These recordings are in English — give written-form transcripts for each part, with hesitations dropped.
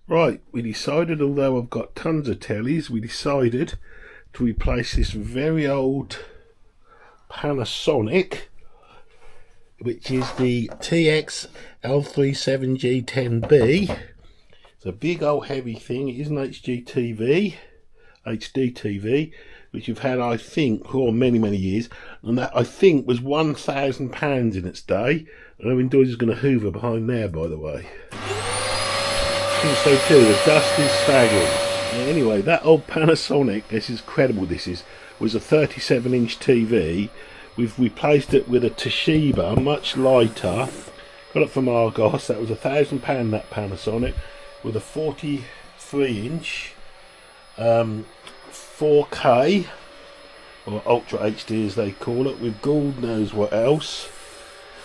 Right, we decided, although I've got tons of tellies, we decided to replace this very old Panasonic, which is the TX L37G10B. It's a big old heavy thing. It is an HD TV, which you've had, I think, for many years, and that I think was £1,000 in its day. And Owen Doyle's going to hoover behind there, by the way. I think so too. The dust is staggering. Anyway, that old Panasonic, this is credible, was a 37-inch TV. We've replaced it with a Toshiba, much lighter. Got it from Argos. That was £1,000, that Panasonic, with a 43-inch 4K, or Ultra HD as they call it, with God knows what else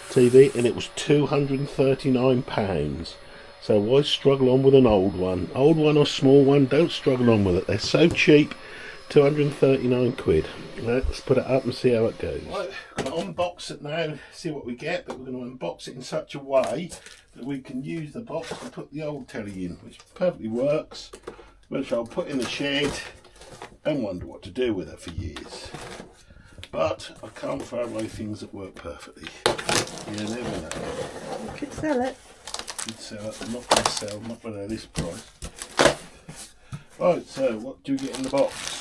TV, and it was £239. So why struggle on with an old one or small one? Don't struggle on with it. They're so cheap. 239 quid. Let's put it up and see how it goes. Right, we're going to unbox it now, see what we get, but we're going to unbox it in such a way that we can use the box to put the old telly in, which perfectly works, which I'll put in the shed and wonder what to do with it for years. But I can't throw away things that work perfectly. You never know. You could sell it. Could sell it. I'm not going to sell, I'm not going to this price. Right, so what do we get in the box?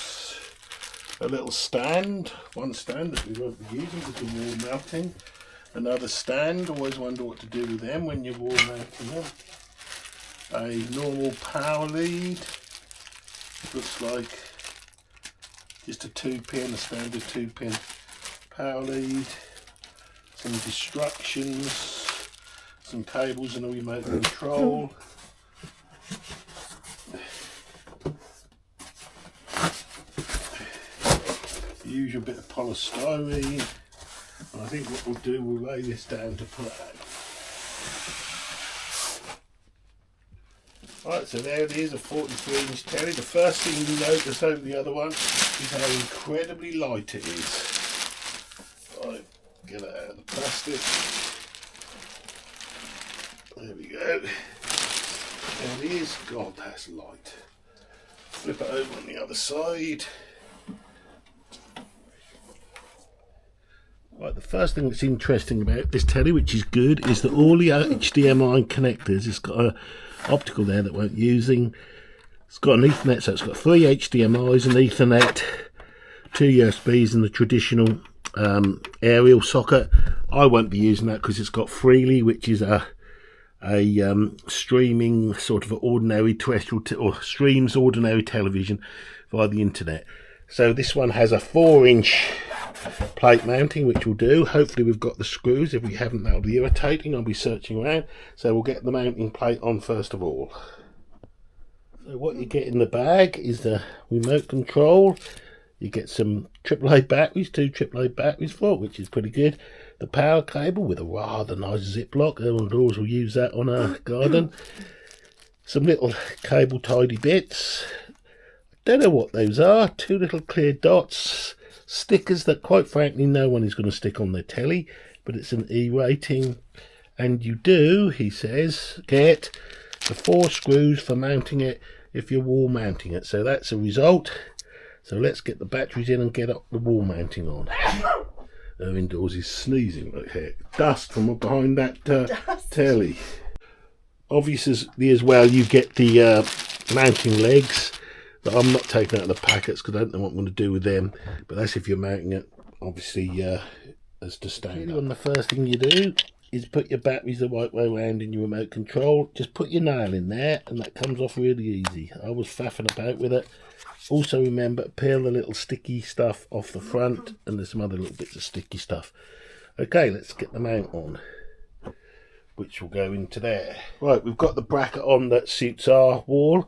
A little stand, one stand that we won't be using because we're wall mounting. Another stand, always wonder what to do with them when you're wall mounting them. A normal power lead, looks like just a 2-pin, a standard 2-pin power lead. Some instructions, some cables and a remote control. Usual bit of polystyrene, and I think what we'll do, we'll lay this down to put out. Right, so there it is, a 43-inch telly. The first thing you notice over the other one is how incredibly light it is. Right, get it out of the plastic. There we go. There it is. God, that's light. Flip it over on the other side. Right, the first thing that's interesting about this telly, which is good, is that all the HDMI connectors, it's got an optical there that we're using. It's got an Ethernet, so it's got 3 HDMIs, an Ethernet, 2 USBs, and the traditional aerial socket. I won't be using that because it's got Freely, which is a streaming sort of ordinary terrestrial or streams ordinary television via the internet. So this one has a 4-inch plate mounting, which will do. Hopefully we've got the screws. If we haven't, that'll be irritating. I'll be searching around. So we'll get the mounting plate on first of all. So what you get in the bag is the remote control. You get some AAA batteries, 2 AAA batteries for it, which is pretty good. The power cable with a rather nice Ziploc. Owen Doors will use that on our garden. Some little cable tidy bits. Don't know what those are. 2 little clear dots. Stickers that quite frankly no one is going to stick on their telly, but it's an E rating. And you do, he says, get the 4 screws for mounting it if you're wall mounting it. So that's a result. So let's get the batteries in and get up the wall mounting on. Indoors is sneezing like heck. Dust from behind that telly. Obviously as well you get the mounting legs. But I'm not taking out the packets because I don't know what I'm going to do with them. But that's if you're mounting it, obviously, as to stand up. And the first thing you do is put your batteries the right way around in your remote control. Just put your nail in there and that comes off really easy. I was faffing about with it. Also remember, peel the little sticky stuff off the front, and there's some other little bits of sticky stuff. Okay, let's get the mount on, which will go into there. Right, we've got the bracket on that suits our wall.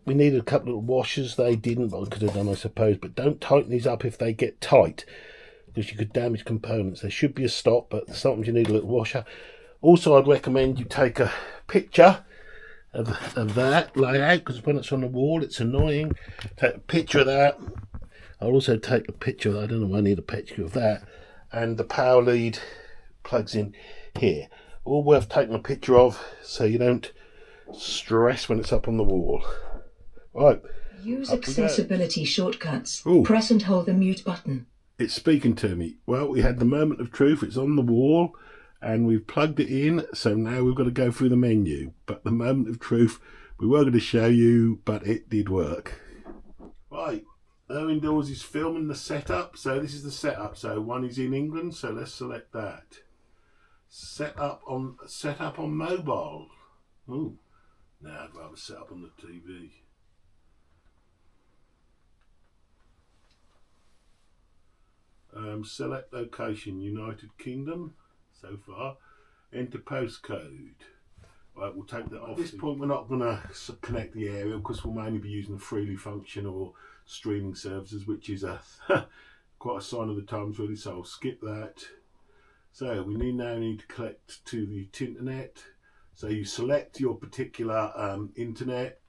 We needed a couple of washers. They didn't, but I could have done, I suppose. But don't tighten these up if they get tight, because you could damage components. There should be a stop, but sometimes you need a little washer. Also, I'd recommend you take a picture of that layout, because when it's on the wall, it's annoying. Take a picture of that. I'll also take a picture of that. I don't know why I need a picture of that. And the power lead plugs in here. All worth taking a picture of, so you don't stress when it's up on the wall. Right. Use accessibility shortcuts. Ooh. Press and hold the mute button. It's speaking to me. Well, we had the moment of truth. It's on the wall and we've plugged it in. So now we've got to go through the menu. But the moment of truth, we were going to show you, but it did work. Right. Erwin Dawes is filming the setup. So this is the setup. So one is in England. So let's select that. Set up on mobile. Ooh. No, I'd rather set up on the TV. Select location, United Kingdom, so far. Enter postcode. Right, we'll take that off. At this point, we're not going to connect the aerial because we'll mainly be using the freely function or streaming services, which is a quite a sign of the times, really. So I'll skip that. So we now need to connect to the internet. So you select your particular internet.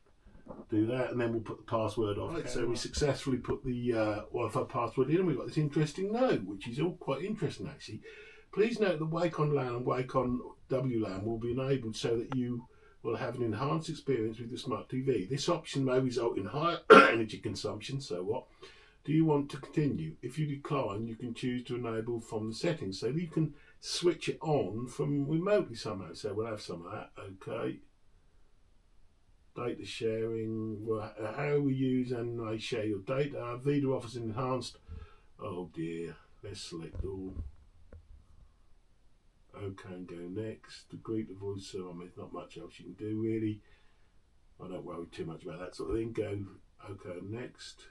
Do that, and then we'll put the password off. Right, so we successfully put the Wi-Fi password in, and we've got this interesting note, which is all quite interesting actually. Please note that Wacom LAN and Wacom WLAN will be enabled so that you will have an enhanced experience with the smart TV. This option may result in higher energy consumption, so what? Do you want to continue? If you decline, you can choose to enable from the settings. So you can switch it on from remotely somehow. So we'll have some of that, okay. Data sharing, how we use and they share your data. Vida offers enhanced. Oh dear, let's select all. Okay, and go next. To greet the voice, so I mean, there's not much else you can do really. I don't worry too much about that sort of thing. Go, okay, next.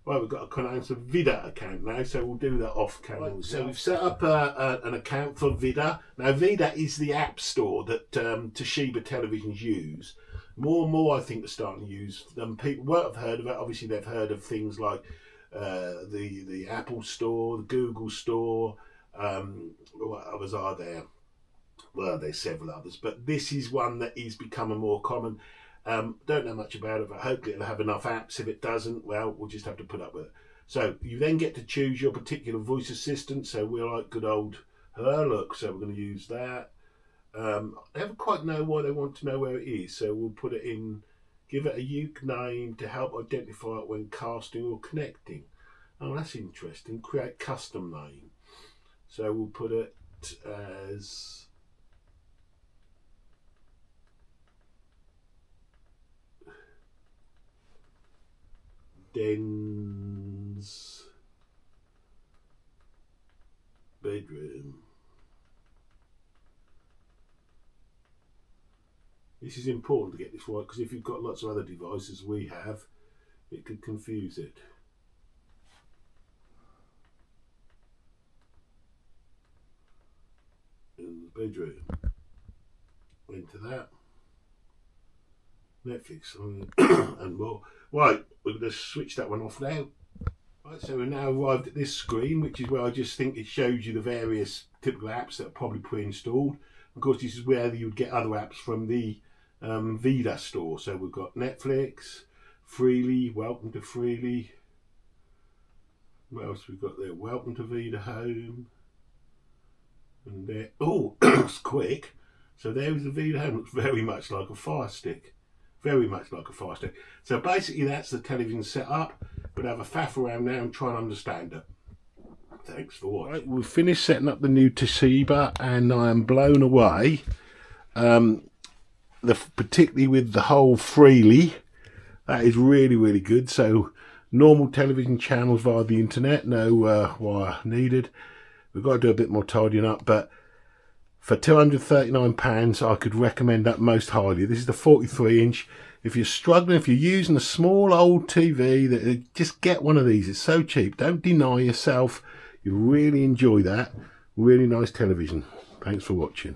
Well, we've got to announce a Vida account now, so we'll do that off camera. Right, so we've set up an account for Vida. Now, Vida is the app store that Toshiba televisions use. More and more, I think, are starting to use them. People won't have heard of it. Obviously, they've heard of things like the Apple Store, the Google Store. What others are there? Well, there's several others, but this is one that is becoming more common. Don't know much about it, but hopefully it'll have enough apps. If it doesn't, well, we'll just have to put up with it. So you then get to choose your particular voice assistant. So we're like good old her, look, so we're going to use that. I never quite know why they want to know where it is, so we'll put it in, give it a unique name to help identify it when casting or connecting. Oh, that's interesting. Create custom name. So we'll put it as Den's bedroom. This is important to get this right, because if you've got lots of other devices we have, it could confuse it. In the bedroom. Into that. Netflix and more. Right, we're going to switch that one off now. Right, so we're now arrived at this screen, which is where I just think it shows you the various typical apps that are probably pre-installed. Of course, this is where you would get other apps from the Vida store. So we've got Netflix, Freely, welcome to Freely. What else we've got there? Welcome to Vida Home. And there, oh, it's quick. So there is the Vida Home. Looks very much like a Fire Stick. Very much like a Fire Stick. So basically that's the television set up, but have a faff around now and try and understand it. Thanks for watching. Right, we've finished setting up the new Toshiba and I am blown away. Particularly with the whole Freely, that is really, really good. So normal television channels via the internet, no wire needed. We've got to do a bit more tidying up, but for £239 I could recommend that most highly. This is the 43-inch. If you're struggling, if you're using a small old TV, just get one of these. It's so cheap. Don't deny yourself. You really enjoy that. Really nice television. Thanks for watching.